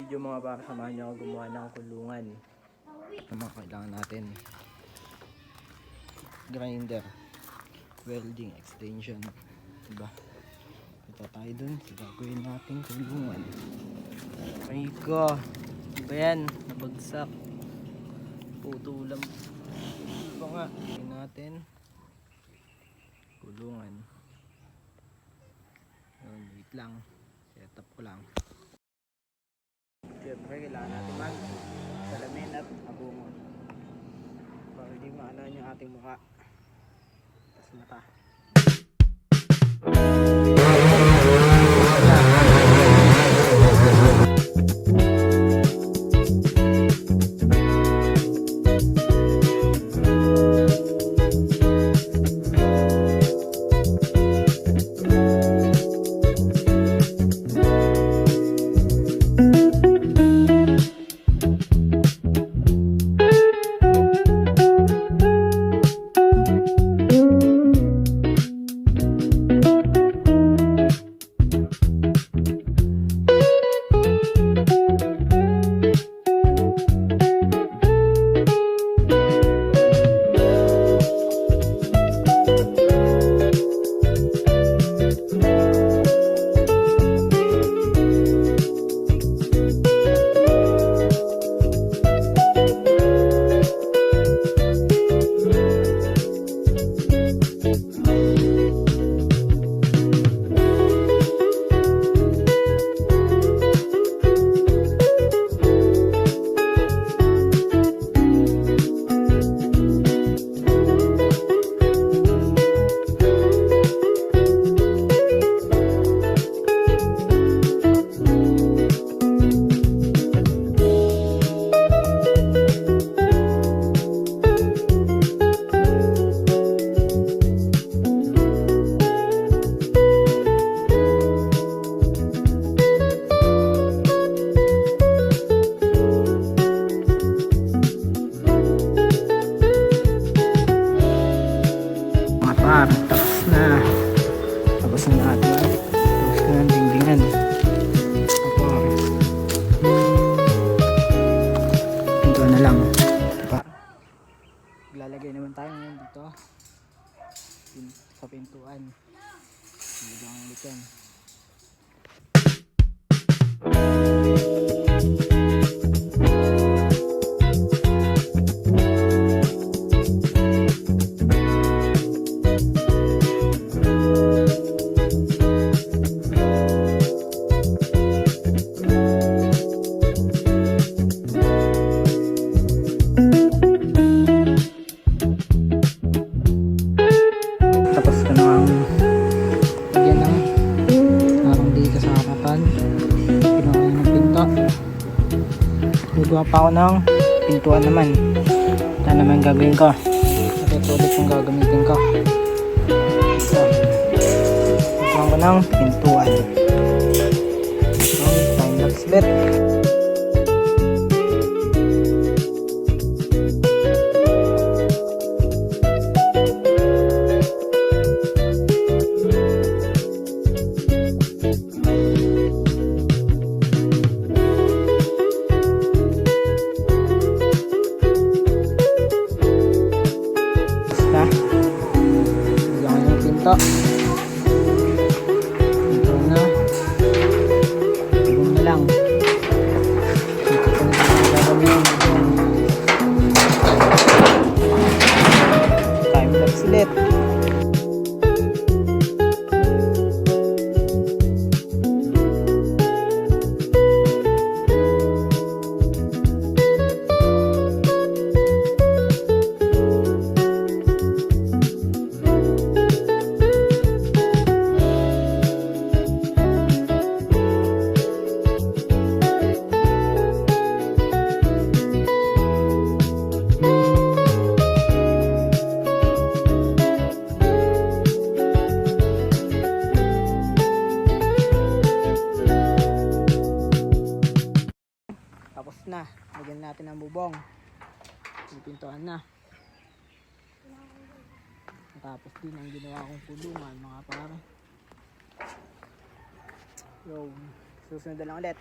video mga para samahan nyo ako gumawa ng kulungan. Ang mga kailangan natin: grinder, welding extension, diba? Ito tayo dun sa gagawin nating kulungan. Ay ko, diba yan? Nabagsak. Putulang. Ito nga, gawin natin kulungan. Yun, wait lang, set up ko lang. Siyempre kailangan natin salamin at abungon para hindi maanan yung ating mukha at mata. Tapos na natin. Tapos ko ng dingdingan. Ito na lang. Lalagay naman tayo ngayon dito sa pintuan. Hanggang ulit yan. Gagawa pa ako ng pintuan naman. Ito naman gagawin ko. Ito ulit yung gagamitin ko. So, gagawa ko ng pintuan. So, time lapse ulit. Ito na. Ito na lang. Ito na lang gagawin. Time lapse ulit. Na, lagyan natin ang bubong. Pintuan na. Tapos din ang ginawa kong kulungan mga pare. Yo, susunod na lang ulit.